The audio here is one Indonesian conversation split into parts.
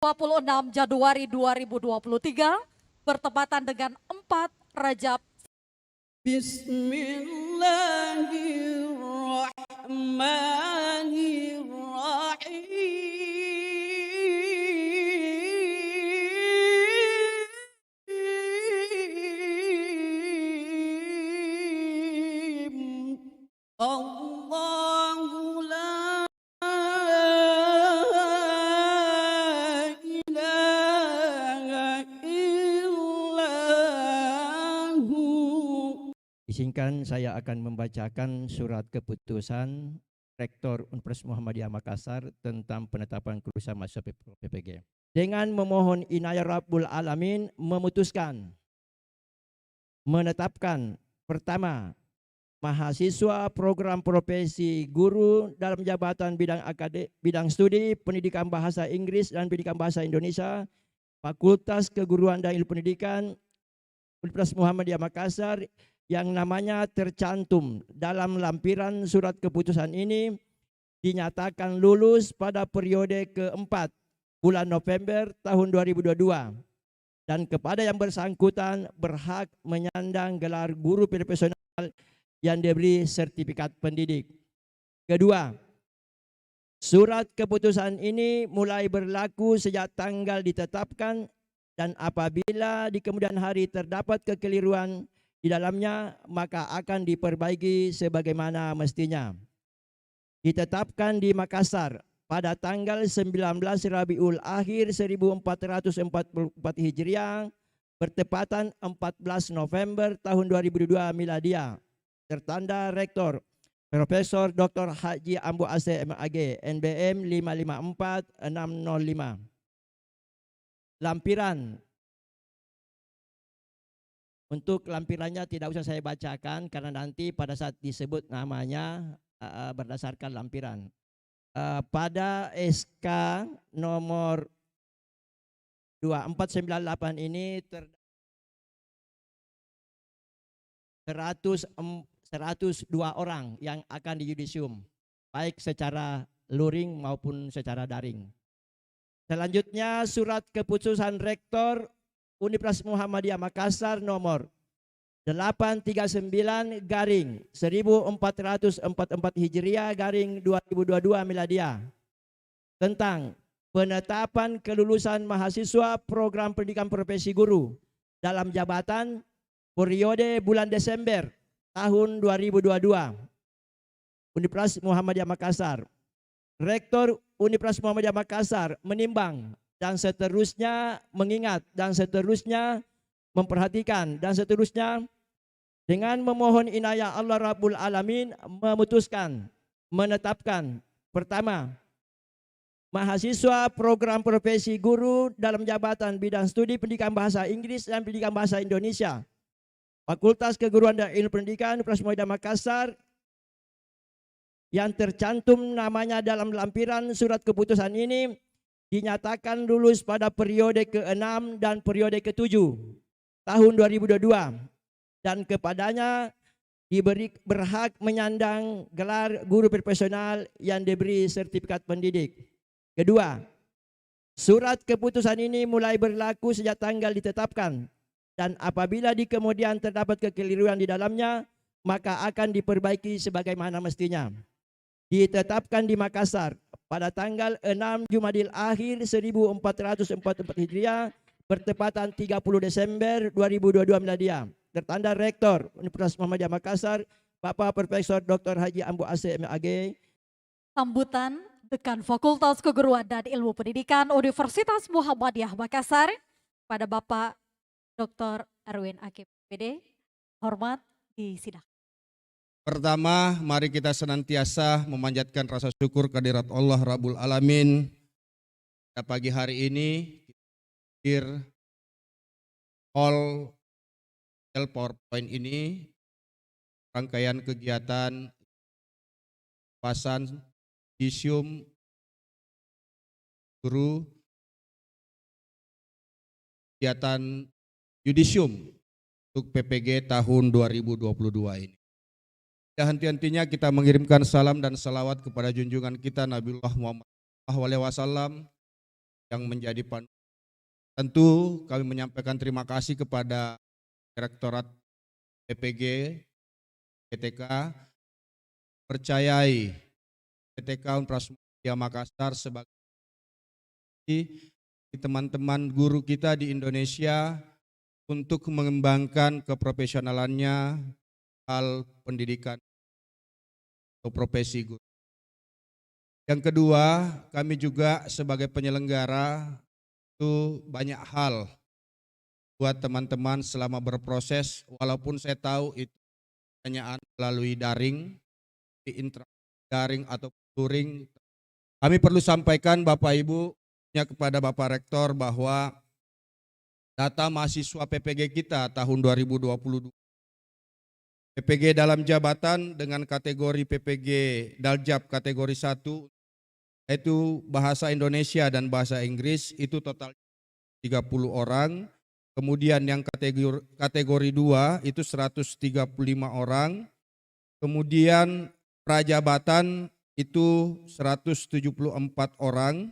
26 Januari 2023 bertepatan dengan 4 Rajab. Bismillahirrahmanirrahim. Allahu la ilaha illahu. Izinkan saya akan membacakan surat keputusan Rektor Universitas Muhammadiyah Makassar tentang penetapan kelulusan mahasiswa PPG. Dengan memohon inayah Rabbul Alamin memutuskan menetapkan pertama, mahasiswa program profesi guru dalam jabatan bidang studi pendidikan bahasa Inggris dan pendidikan bahasa Indonesia Fakultas Keguruan dan Ilmu Pendidikan Universitas Muhammadiyah Makassar yang namanya tercantum dalam lampiran surat keputusan ini dinyatakan lulus pada periode keempat bulan November tahun 2022 dan kepada yang bersangkutan berhak menyandang gelar guru profesional yang diberi sertifikat pendidik. Kedua, surat keputusan ini mulai berlaku sejak tanggal ditetapkan dan apabila di kemudian hari terdapat kekeliruan di dalamnya maka akan diperbaiki sebagaimana mestinya. Ditetapkan di Makassar pada tanggal 19 Rabiul Akhir 1444 Hijriah bertepatan 14 November tahun 2002 Miladiah. Tertanda Rektor Profesor Dr. Haji Ambu Ase MAG NBM 554605. Lampiran. Untuk lampirannya tidak usah saya bacakan karena nanti pada saat disebut namanya berdasarkan lampiran. Pada SK nomor 2498 ini 102 orang yang akan di yudisium, baik secara luring maupun secara daring. Selanjutnya surat keputusan Rektor Universitas Muhammadiyah Makassar nomor 839 garing 1444 Hijriah garing 2022 Miladiah tentang penetapan kelulusan mahasiswa program pendidikan profesi guru dalam jabatan periode bulan Desember tahun 2022. Universitas Muhammadiyah Makassar. Rektor Universitas Muhammadiyah Makassar menimbang dan seterusnya mengingat dan seterusnya memperhatikan dan seterusnya dengan memohon inayah Allah Rabbul Alamin memutuskan menetapkan pertama, mahasiswa program profesi guru dalam jabatan bidang studi pendidikan bahasa Inggris dan pendidikan bahasa Indonesia Fakultas Keguruan dan Ilmu Pendidikan Universitas Muhammadiyah Makassar yang tercantum namanya dalam lampiran surat keputusan ini dinyatakan lulus pada periode ke-6 dan periode ke-7 tahun 2022 dan kepadanya diberi berhak menyandang gelar guru profesional yang diberi sertifikat pendidik. Kedua, surat keputusan ini mulai berlaku sejak tanggal ditetapkan dan apabila di kemudian terdapat kekeliruan di dalamnya maka akan diperbaiki sebagaimana mestinya. Ditetapkan di Makassar pada tanggal 6 Jumadil Akhir 1444 Hijriah bertepatan 30 Desember 2022 Miladiah. Tertanda Rektor Universitas Muhammadiyah Makassar Bapak Profesor Dr. Haji Ambu Ase MAG. Sambutan Dekan Fakultas Keguruan dan Ilmu Pendidikan Universitas Muhammadiyah Makassar pada Bapak Dr. Erwin Akib PD. Hormat disidang. Pertama, mari kita senantiasa memanjatkan rasa syukur kehadirat Allah Rabbul Alamin. Pada pagi hari ini, hadir all PowerPoint ini, rangkaian kegiatan pasan yudisium guru, kegiatan yudisium untuk PPG tahun 2022 ini. Henti-hentinya kita mengirimkan salam dan salawat kepada junjungan kita Nabiullah Muhammad SAW, yang menjadi panutan. Tentu kami menyampaikan terima kasih kepada Direktorat PPG GTK percayai GTK Universitas Muhammadiyah Makassar sebagai teman-teman guru kita di Indonesia untuk mengembangkan keprofesionalannya hal pendidikan atau profesi guru. Yang kedua, kami juga sebagai penyelenggara itu banyak hal buat teman-teman selama berproses, walaupun saya tahu itu pertanyaan melalui daring, di daring atau luring. Kami perlu sampaikan Bapak Ibu kepada Bapak Rektor bahwa data mahasiswa PPG kita tahun 2022 PPG dalam jabatan dengan kategori PPG Daljab kategori 1 yaitu bahasa Indonesia dan bahasa Inggris itu total 30 orang. Kemudian yang kategori 2 itu 135 orang. Kemudian prajabatan itu 174 orang.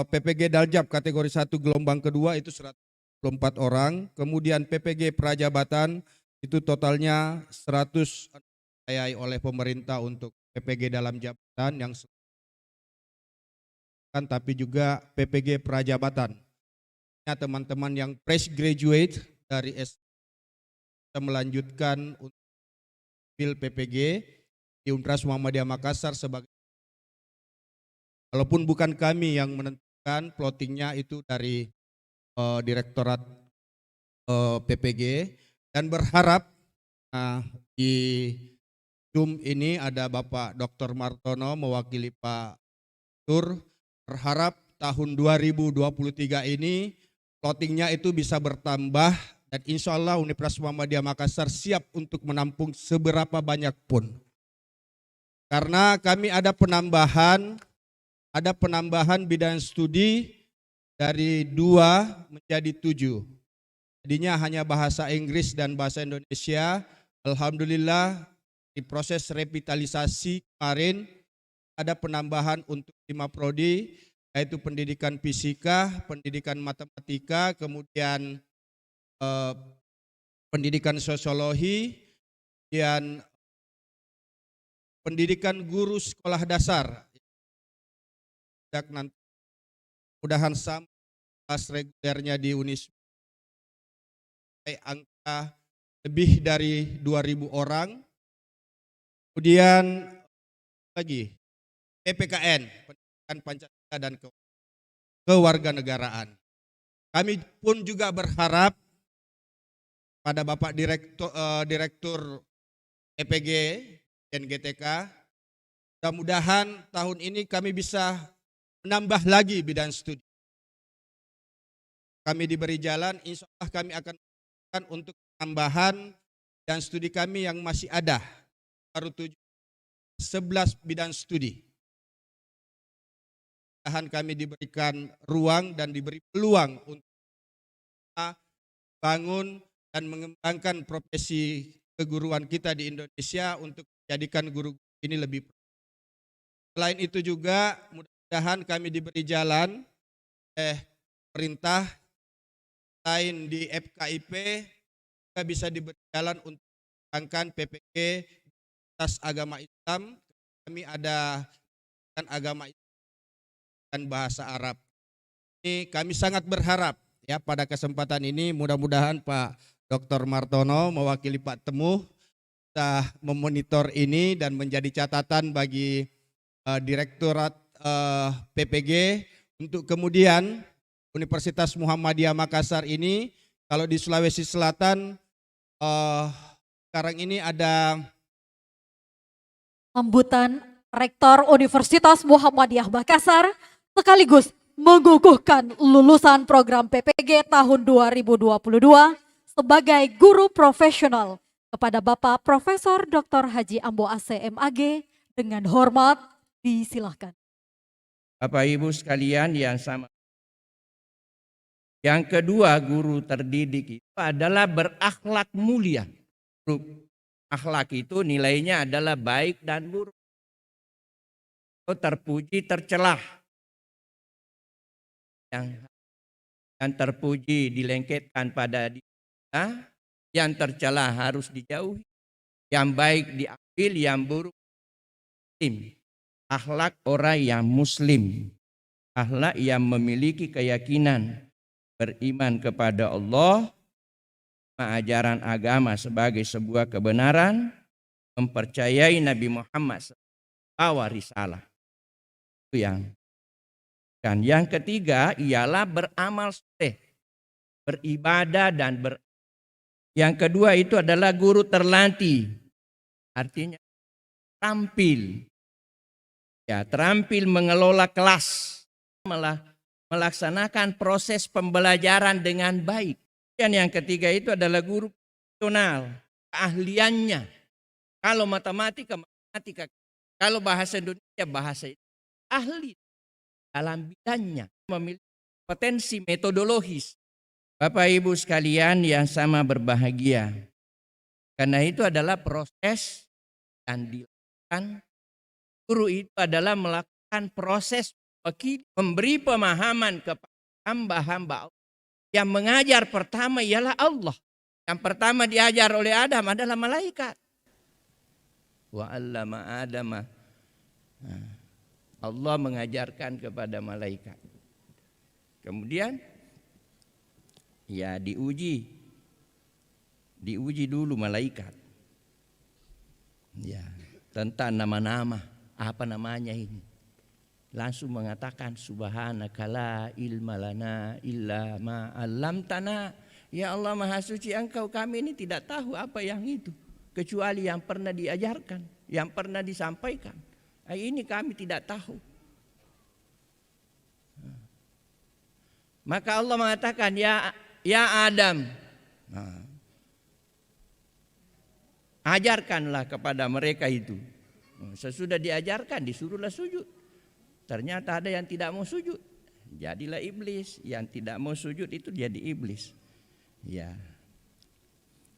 PPG Daljab kategori 1 gelombang kedua itu 104 orang. Kemudian PPG prajabatan itu totalnya 100 dibiayai oleh pemerintah untuk PPG dalam jabatan yang tapi juga PPG prajabatan. Teman-teman yang fresh graduate dari S melanjutkan untuk PPG di Universitas Muhammadiyah Makassar sebagai walaupun bukan kami yang menentukan plottingnya itu dari Direktorat PPG dan berharap di Zoom ini ada Bapak Dr. Martono mewakili Pak Tur, berharap tahun 2023 ini plottingnya itu bisa bertambah dan insya Allah Universitas Muhammadiyah Makassar siap untuk menampung seberapa banyak pun. Karena kami ada penambahan bidang studi dari 2 menjadi 7. Jadinya hanya bahasa Inggris dan bahasa Indonesia. Alhamdulillah di proses revitalisasi kemarin ada penambahan untuk 5 prodi yaitu pendidikan fisika, pendidikan matematika, kemudian pendidikan sosiologi, dan pendidikan guru sekolah dasar. Nanti mudahan sampai kelas regulernya di Unisba angka lebih dari 2.000 orang. Kemudian lagi PPKN, pendidikan Pancasila dan kewarganegaraan. Kami pun juga berharap pada Bapak Direktur EPG dan GTK, mudah-mudahan tahun ini kami bisa menambah lagi bidang studi. Kami diberi jalan, insya Allah kami akan melakukan untuk tambahan dan studi kami yang masih ada. Baru 11 bidang studi. Kami diberikan ruang dan diberi peluang untuk bangun dan mengembangkan profesi keguruan kita di Indonesia untuk menjadikan guru ini lebih. Selain itu juga mudah-mudahan kami diberi jalan perintah lain di FKIP kita bisa diberi jalan untuk mengembangkan PPG atas agama Islam. Kami ada agama Islam dan bahasa Arab. Ini kami sangat berharap ya pada kesempatan ini mudah-mudahan Pak Dr. Martono mewakili Pak Temuh sudah memonitor ini dan menjadi catatan bagi Direktorat PPG untuk kemudian Universitas Muhammadiyah Makassar ini kalau di Sulawesi Selatan sekarang ini ada sambutan Rektor Universitas Muhammadiyah Makassar sekaligus mengukuhkan lulusan program PPG tahun 2022 sebagai guru profesional kepada Bapak Profesor Dr. Haji Ambo AC MAG dengan hormat disilahkan. Bapak Ibu sekalian yang sama. Yang kedua, guru terdidik itu adalah berakhlak mulia. Akhlak itu nilainya adalah baik dan buruk. Terpuji, tercelah. yang terpuji dilengketkan pada dia, yang tercela harus dijauhi, yang baik diambil, yang buruk muslim. Akhlak orang yang muslim, akhlak yang memiliki keyakinan beriman kepada Allah, ajaran agama sebagai sebuah kebenaran, mempercayai Nabi Muhammad bawa risalah. Itu yang ketiga ialah beramal soleh, beribadah dan yang kedua itu adalah guru terlatih, artinya terampil, terampil mengelola kelas, melaksanakan proses pembelajaran dengan baik. Dan yang ketiga itu adalah guru profesional, keahliannya. Kalau matematika, kalau bahasa Indonesia, bahasa ahli dalam bidangnya, memiliki potensi metodologis. Bapak Ibu sekalian yang sama berbahagia, karena itu adalah proses yang dilakukan. Guru itu adalah melakukan proses memberi pemahaman kepada hamba-hamba Allah. Yang mengajar pertama ialah Allah. Yang pertama diajar oleh Adam adalah malaikat. Wa 'allama Adama. Allah mengajarkan kepada malaikat. Kemudian diuji dulu malaikat. Tentang nama-nama, apa namanya ini. Langsung mengatakan subhanaka la ilma lana illa ma 'allamtana. Ya Allah Maha Suci, Engkau, kami ini tidak tahu apa yang itu kecuali yang pernah diajarkan, yang pernah disampaikan. Ini kami tidak tahu. Maka Allah mengatakan ya Adam, ajarkanlah kepada mereka itu. Sesudah diajarkan disuruhlah sujud. Ternyata ada yang tidak mau sujud, jadilah iblis. Yang tidak mau sujud itu jadi iblis.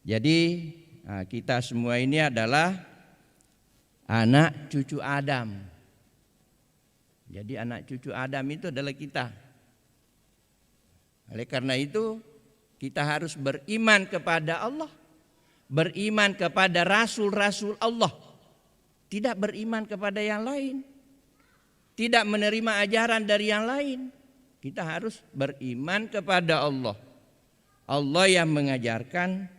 Jadi kita semua ini adalah anak cucu Adam. Jadi anak cucu Adam itu adalah kita. Oleh karena itu kita harus beriman kepada Allah, beriman kepada rasul-rasul Allah, tidak beriman kepada yang lain, tidak menerima ajaran dari yang lain. Kita harus beriman kepada Allah. Allah yang mengajarkan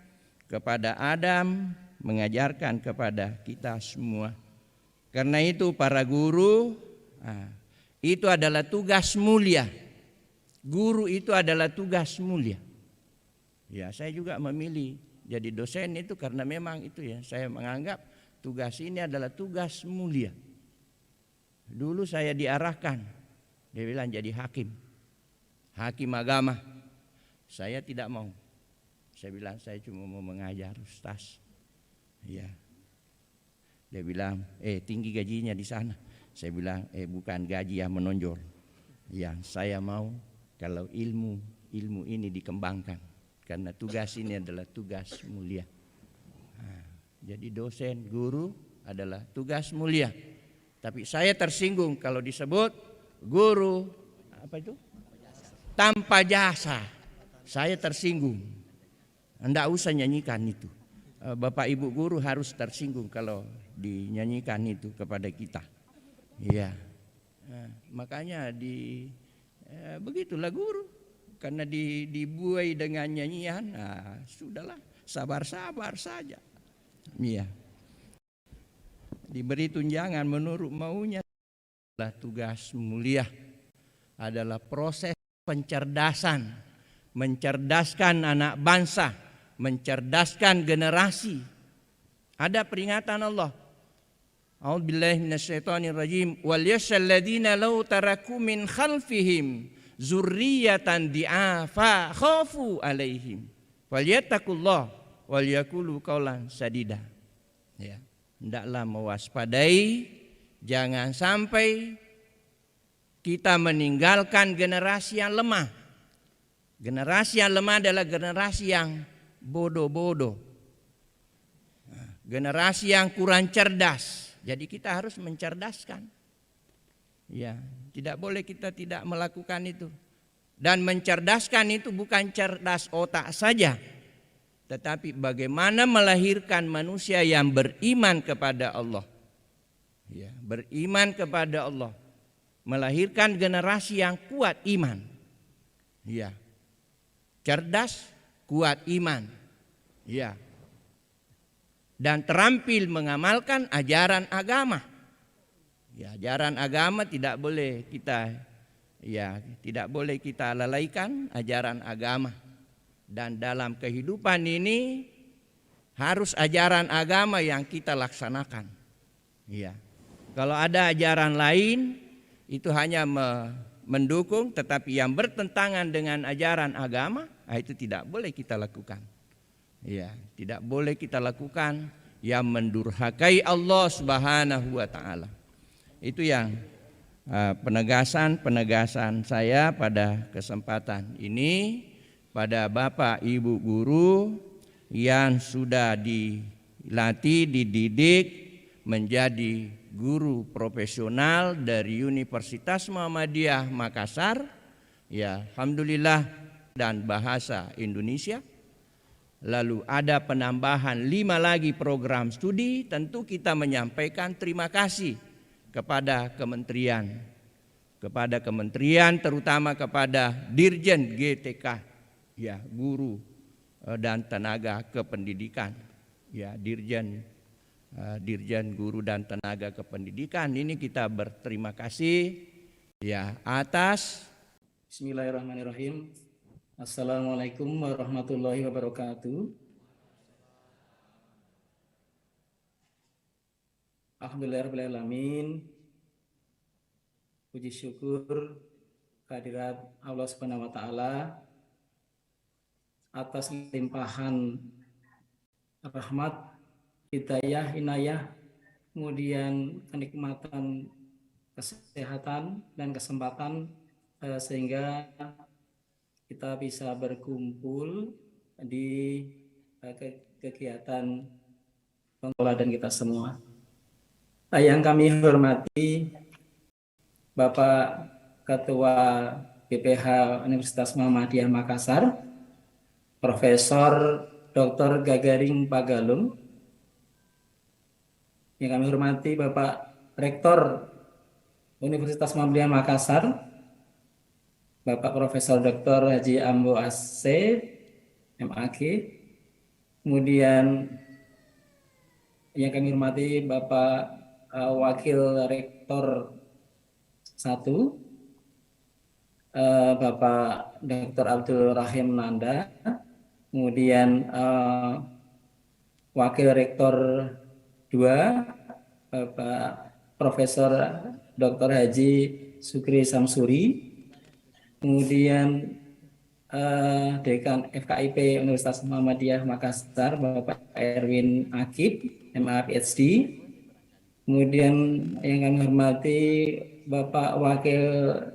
kepada Adam, mengajarkan kepada kita semua. Karena itu para guru, itu adalah tugas mulia. Guru itu adalah tugas mulia. Saya juga memilih jadi dosen itu karena memang itu saya menganggap tugas ini adalah tugas mulia. Dulu saya diarahkan, dia bilang jadi hakim agama. Saya tidak mau. Saya bilang saya cuma mau mengajar, Ustaz. Dia bilang, tinggi gajinya di sana. Saya bilang, bukan gaji yang menonjol. Saya mau kalau ilmu ini dikembangkan. Karena tugas ini adalah tugas mulia. Jadi dosen, guru adalah tugas mulia. Tapi saya tersinggung kalau disebut guru tanpa jasa. Saya tersinggung. Anda usah nyanyikan itu. Bapak Ibu guru harus tersinggung kalau dinyanyikan itu kepada kita. Makanya begitulah guru. Karena dibuai dengan nyanyian, sudahlah, sabar-sabar saja. Diberi tunjangan menurut maunya. Adalah tugas mulia, adalah proses pencerdasan, mencerdaskan anak bangsa, mencerdaskan generasi. Ada peringatan Allah. A'udzubillahi minasyaitonirrajim. Wal yashal ladzina law taraku min khalfihim zurriyatan di'afa khafu alaihim falyattaqullah wal yaqulu qaulan sadida. Hendaklah mewaspadai, jangan sampai kita meninggalkan generasi yang lemah. Generasi yang lemah adalah generasi yang bodoh-bodoh, generasi yang kurang cerdas. Jadi kita harus mencerdaskan. Tidak boleh kita tidak melakukan itu. Dan mencerdaskan itu bukan cerdas otak saja, tetapi bagaimana melahirkan manusia yang beriman kepada Allah. Ya, beriman kepada Allah, melahirkan generasi yang kuat iman. Ya. Cerdas, kuat iman. Ya. Dan terampil mengamalkan ajaran agama. Ya, ajaran agama tidak boleh kita lalaikan ajaran agama. Dan dalam kehidupan ini harus ajaran agama yang kita laksanakan. Ya. Kalau ada ajaran lain itu hanya mendukung, tetapi yang bertentangan dengan ajaran agama, itu tidak boleh kita lakukan. Ya, tidak boleh kita lakukan yang mendurhakai Allah Subhanahu wa taala. Itu yang penegasan saya pada kesempatan ini pada Bapak Ibu guru yang sudah dilatih, dididik menjadi guru profesional dari Universitas Muhammadiyah Makassar, ya alhamdulillah, dan bahasa Indonesia. Lalu ada penambahan 5 lagi program studi. Tentu kita menyampaikan terima kasih kepada kementerian, terutama kepada Dirjen GTK, ya guru dan tenaga kependidikan, ya Dirjen Guru dan Tenaga Kependidikan. Ini kita berterima kasih ya atas. Bismillahirrahmanirrahim. Assalamualaikum warahmatullahi wabarakatuh. Alhamdulillahirrahmanirrahim. Puji syukur kehadirat Allah Subhanahu wa taala atas limpahan rahmat, hidayah, inayah, kemudian kenikmatan kesehatan dan kesempatan sehingga kita bisa berkumpul di kegiatan pengelola dan kita semua. Yang kami hormati Bapak Ketua BPH Universitas Muhammadiyah Makassar, Profesor Dr. Gagaring Pagalung. Yang kami hormati Bapak Rektor Universitas Muhammadiyah Makassar, Bapak Profesor Dr. Haji Ambo AC, MAG. Kemudian yang kami hormati Bapak Wakil Rektor 1, Bapak Dr. Abdul Rahim Nanda. Kemudian Wakil Rektor 2, Bapak Profesor Dr. Haji Sukri Samsuri. Kemudian Dekan FKIP Universitas Muhammadiyah Makassar, Bapak Erwin Akib, MA PhD. Kemudian yang kami hormati Bapak Wakil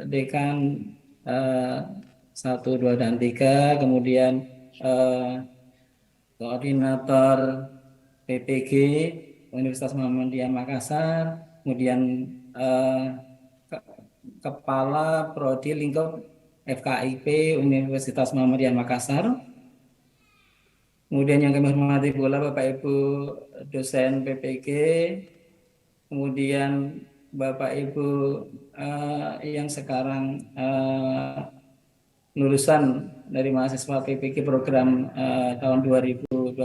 Dekan 1, 2, dan 3, kemudian Koordinator PPG Universitas Muhammadiyah Makassar, kemudian Kepala Prodi Lingkup FKIP Universitas Muhammadiyah Makassar. Kemudian yang kami hormati pula Bapak Ibu dosen PPG, kemudian Bapak Ibu yang sekarang lulusan dari mahasiswa PPG program tahun 2022,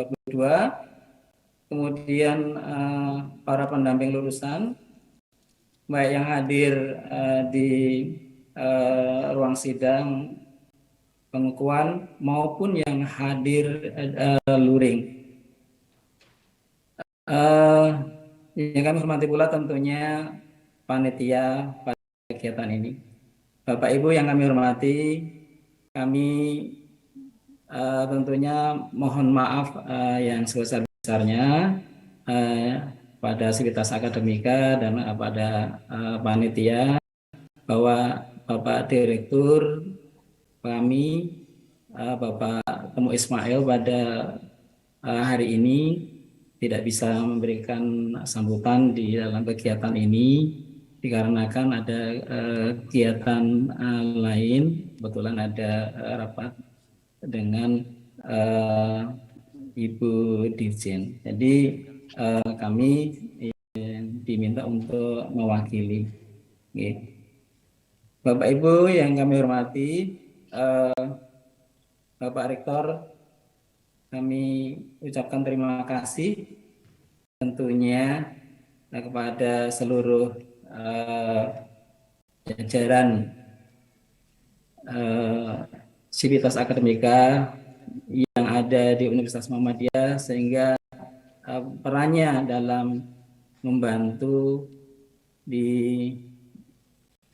kemudian para pendamping lulusan, baik yang hadir di ruang sidang pengukuhan maupun yang hadir luring. Yang kami hormati pula tentunya panitia pada kegiatan ini. Bapak Ibu yang kami hormati, kami tentunya mohon maaf yang sebesar-besarnya pada Sivitas Akademika dan pada panitia, bahwa Bapak Direktur kami, Bapak Temu Ismail, pada hari ini tidak bisa memberikan sambutan di dalam kegiatan ini dikarenakan ada kegiatan lain, kebetulan ada rapat dengan Ibu Dirjen. Jadi kami diminta untuk mewakili. Oke. Bapak Ibu yang kami hormati, Bapak Rektor, kami ucapkan terima kasih tentunya kepada seluruh jajaran Sivitas Akademika yang ada di Universitas Muhammadiyah, sehingga perannya dalam membantu di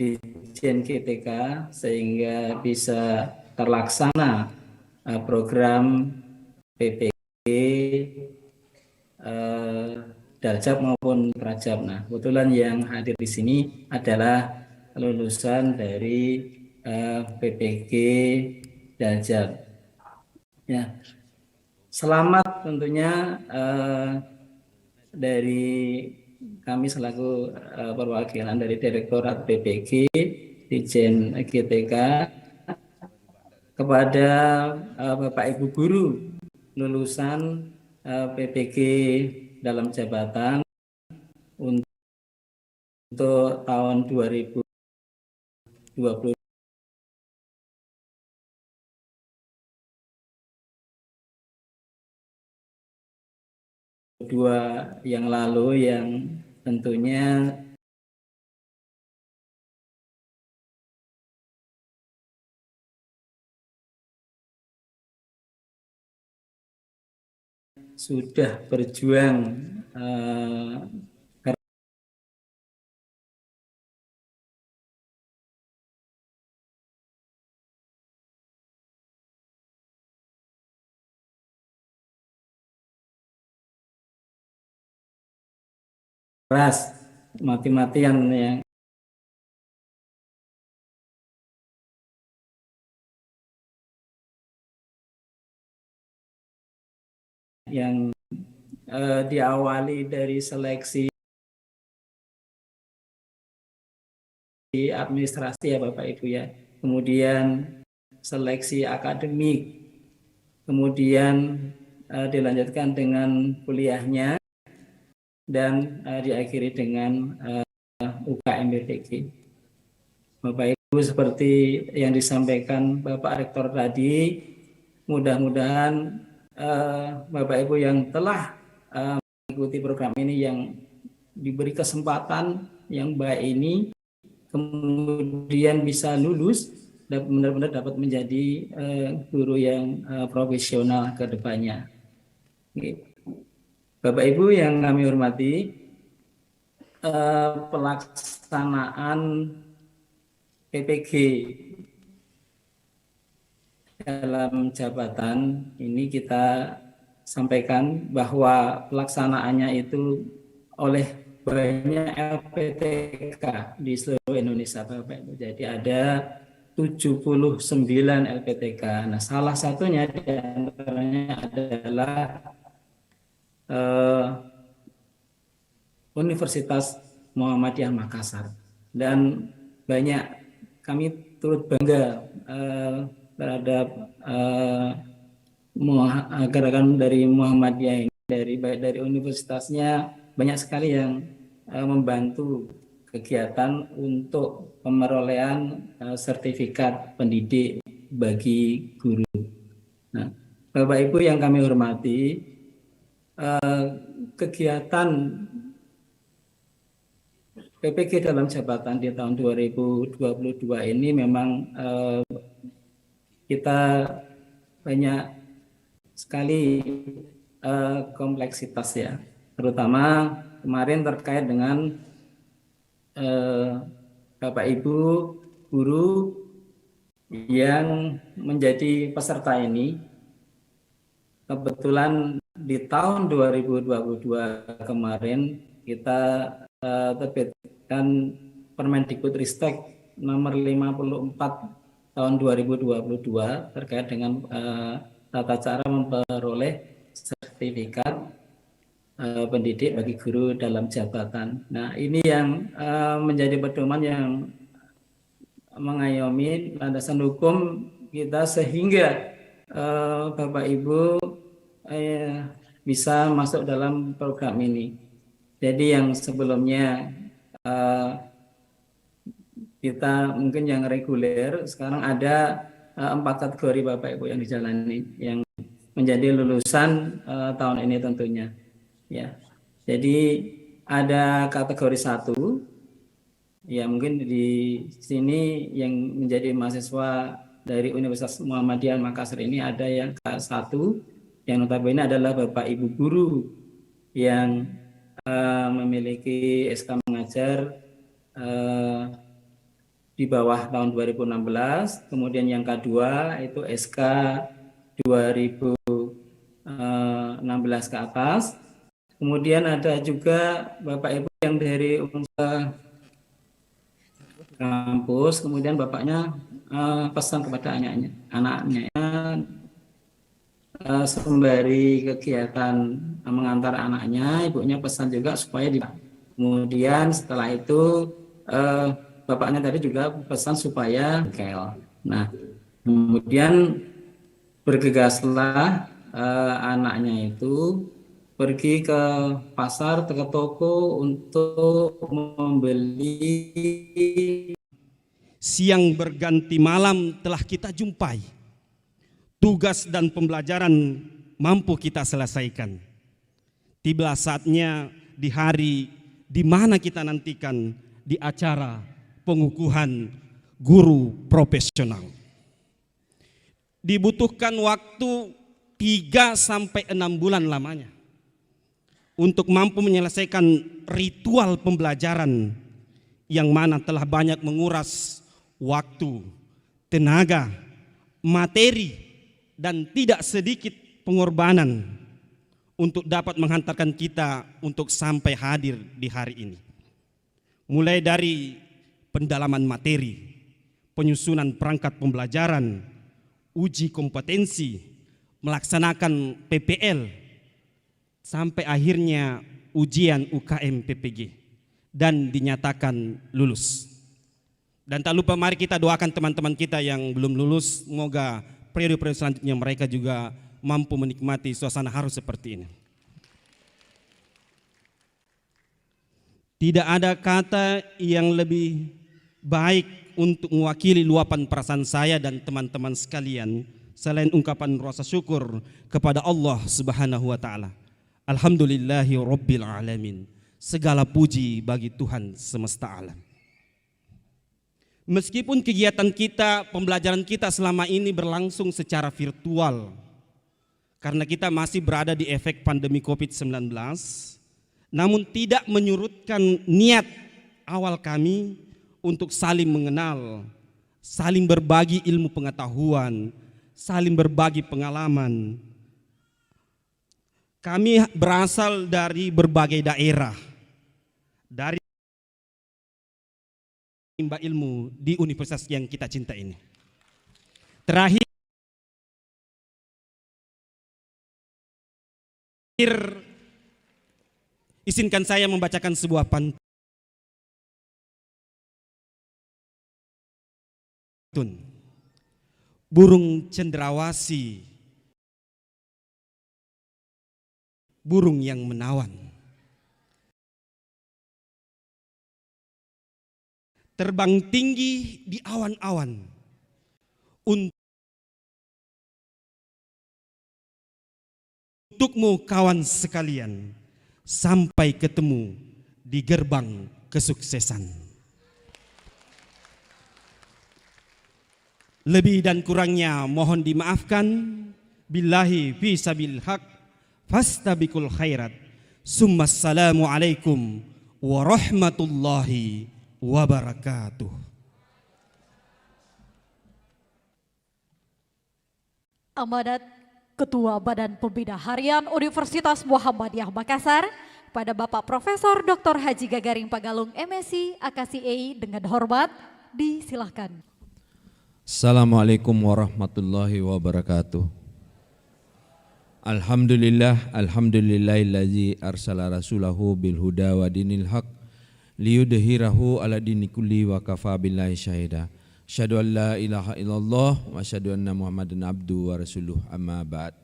GTK sehingga bisa terlaksana program PPG Daljab maupun Prajab. Nah, kebetulan yang hadir di sini adalah lulusan dari PPG Daljab. Ya, selamat tentunya dari kami selaku perwakilan dari Direktorat PPG Dirjen GTK kepada Bapak Ibu guru lulusan PPG dalam jabatan untuk tahun 2022 yang lalu, yang tentunya sudah berjuang keras, mati-matian yang diawali dari seleksi administrasi ya Bapak Ibu ya, kemudian seleksi akademik, kemudian dilanjutkan dengan kuliahnya, dan diakhiri dengan UKM PPG. Bapak Ibu, seperti yang disampaikan Bapak Rektor tadi, mudah-mudahan Bapak Ibu yang telah mengikuti program ini, yang diberi kesempatan yang baik ini, kemudian bisa lulus dan benar-benar dapat menjadi guru yang profesional ke depannya. Bapak Ibu yang kami hormati, pelaksanaan PPG dalam jabatan ini kita sampaikan bahwa pelaksanaannya itu oleh banyak LPTK di seluruh Indonesia Bapak Ibu. Jadi ada 79 LPTK. Nah, salah satunya diantaranya adalah Universitas Muhammadiyah Makassar, dan banyak kami turut bangga terhadap gerakan dari Muhammadiyah ini, baik dari universitasnya banyak sekali yang membantu kegiatan untuk pemerolehan sertifikat pendidik bagi guru. Nah, Bapak Ibu yang kami hormati, kegiatan PPG dalam jabatan di tahun 2022 ini memang kita banyak sekali kompleksitas ya, terutama kemarin terkait dengan Bapak Ibu guru yang menjadi peserta ini. Kebetulan di tahun 2022 kemarin kita terbitkan Permendikbudristek nomor 54 tahun 2022 terkait dengan tata cara memperoleh sertifikat pendidik, bagi guru dalam jabatan. Nah, ini yang menjadi pedoman yang mengayomi landasan hukum kita sehingga Bapak Ibu bisa masuk dalam program ini. Jadi yang sebelumnya kita mungkin yang reguler, sekarang ada 4 kategori Bapak Ibu yang dijalani, yang menjadi lulusan tahun ini tentunya. Ya, jadi ada kategori 1. Ya, mungkin di sini yang menjadi mahasiswa dari Universitas Muhammadiyah Makassar ini ada yang K1, yang notabene adalah Bapak Ibu guru yang memiliki SK mengajar di bawah tahun 2016. Kemudian yang kedua itu SK 2016 ke atas. Kemudian ada juga Bapak Ibu yang dari kampus, kemudian bapaknya pesan kepada anaknya sembari kegiatan mengantar anaknya, ibunya pesan juga supaya kemudian setelah itu bapaknya tadi juga pesan supaya kel. Nah, kemudian bergegaslah anaknya itu pergi ke pasar, ke toko untuk membeli. Siang berganti malam telah kita jumpai. Tugas dan pembelajaran mampu kita selesaikan. Tiba saatnya di hari di mana kita nantikan di acara pengukuhan guru profesional. Dibutuhkan waktu 3 sampai 6 bulan lamanya untuk mampu menyelesaikan ritual pembelajaran yang mana telah banyak menguras waktu, tenaga, materi, dan tidak sedikit pengorbanan untuk dapat menghantarkan kita untuk sampai hadir di hari ini. Mulai dari pendalaman materi, penyusunan perangkat pembelajaran, uji kompetensi, melaksanakan PPL, sampai akhirnya ujian UKM PPG dan dinyatakan lulus. Dan tak lupa mari kita doakan teman-teman kita yang belum lulus, semoga periode-periode selanjutnya mereka juga mampu menikmati suasana haru seperti ini. Tidak ada kata yang lebih baik untuk mewakili luapan perasaan saya dan teman-teman sekalian selain ungkapan rasa syukur kepada Allah Subhanahu wa taala. Alhamdulillahi rabbil alamin. Segala puji bagi Tuhan semesta alam. Meskipun kegiatan kita, pembelajaran kita selama ini berlangsung secara virtual, karena kita masih berada di efek pandemi COVID-19, namun tidak menyurutkan niat awal kami untuk saling mengenal, saling berbagi ilmu pengetahuan, saling berbagi pengalaman. Kami berasal dari berbagai daerah, dari menimba ilmu di universitas yang kita cinta ini. Terakhir, izinkan saya membacakan sebuah pantun. Burung cendrawasih, burung yang menawan, terbang tinggi di awan-awan untukmu kawan sekalian, sampai ketemu di gerbang kesuksesan. Lebih dan kurangnya mohon dimaafkan. Billahi fi sabil haq fastabiqul khairat. Summassalamu alaikum warahmatullahi wabarakatuh. Amanat Ketua Badan Pembina Harian Universitas Muhammadiyah Makassar pada Bapak Profesor Dr. Haji Gagaring Pagalung MSc AKSI dengan hormat disilahkan. Assalamualaikum warahmatullahi wabarakatuh. Alhamdulillahillazi arsala rasulahu bil huda wa dinil haq liyudhhirahu ala dini kulli wa kafa billahi syahida. Asyhadu an la ilaha illallah wa asyhadu anna Muhammadan abdu wa rasuluh, amma ba'd.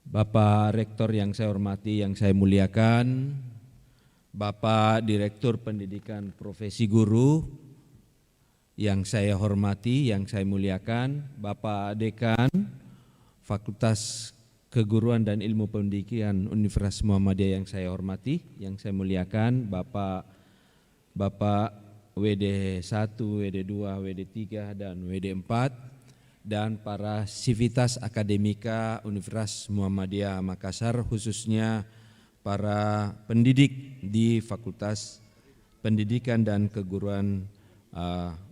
Bapak Rektor yang saya hormati, yang saya muliakan, Bapak Direktur Pendidikan Profesi Guru yang saya hormati, yang saya muliakan, Bapak Dekan Fakultas Keguruan dan Ilmu Pendidikan Universitas Muhammadiyah yang saya hormati, yang saya muliakan, Bapak WD 1, WD 2, WD 3 dan WD 4, dan para sivitas akademika Universitas Muhammadiyah Makassar, khususnya para pendidik di Fakultas Pendidikan dan Keguruan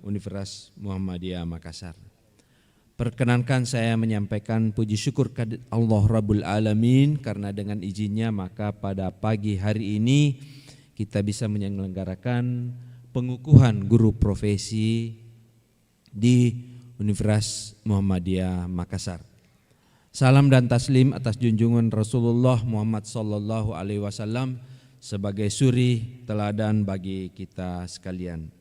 Universitas Muhammadiyah Makassar. Perkenankan saya menyampaikan puji syukur kepada Allah Rabbul Alamin, karena dengan izinnya maka pada pagi hari ini kita bisa menyelenggarakan pengukuhan guru profesi di Universitas Muhammadiyah Makassar. Salam dan taslim atas junjungan Rasulullah Muhammad sallallahu alaihi wasallam sebagai suri teladan bagi kita sekalian.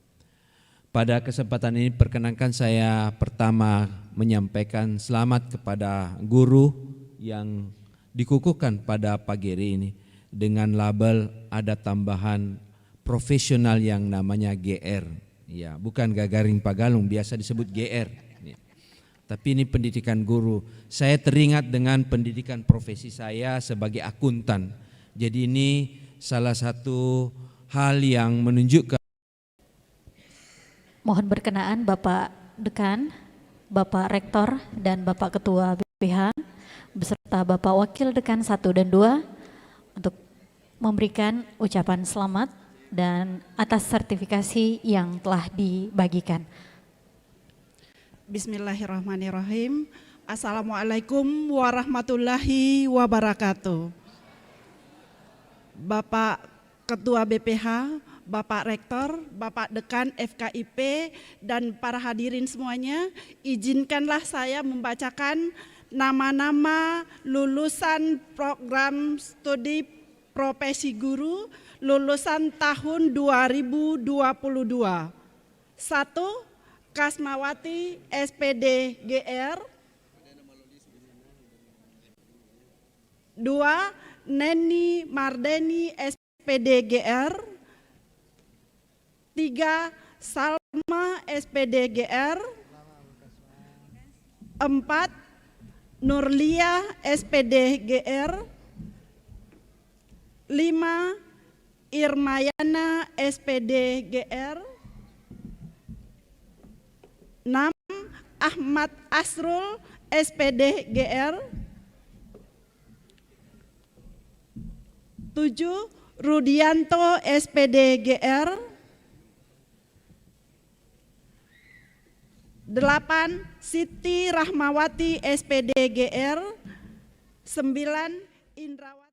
Pada kesempatan ini perkenankan saya pertama menyampaikan selamat kepada guru yang dikukuhkan pada pagi hari ini dengan label ada tambahan profesional yang namanya GR. Ya, bukan Gagarin Pagalung, biasa disebut GR. Ya. Tapi ini pendidikan guru. Saya teringat dengan pendidikan profesi saya sebagai akuntan. Jadi ini salah satu hal yang menunjukkan. Mohon berkenaan Bapak Dekan, Bapak Rektor, dan Bapak Ketua BPH beserta Bapak Wakil Dekan 1 dan 2 untuk memberikan ucapan selamat dan atas sertifikasi yang telah dibagikan. Bismillahirrahmanirrahim. Assalamualaikum warahmatullahi wabarakatuh. Bapak Ketua BPH, Bapak Rektor, Bapak Dekan FKIP, dan para hadirin semuanya, izinkanlah saya membacakan nama-nama lulusan program studi profesi guru lulusan tahun 2022. 1. Kasmawati SPD GR. 2. Neni Mardeni SPD GR. 3. Salma SPD GR. 4. Nurlia SPD GR. 5. Irmayana SPD GR. 6. Ahmad Asrul SPD GR. 7. Rudianto SPD GR. 8. Siti Rahmawati SPD GR. 9. Indrawati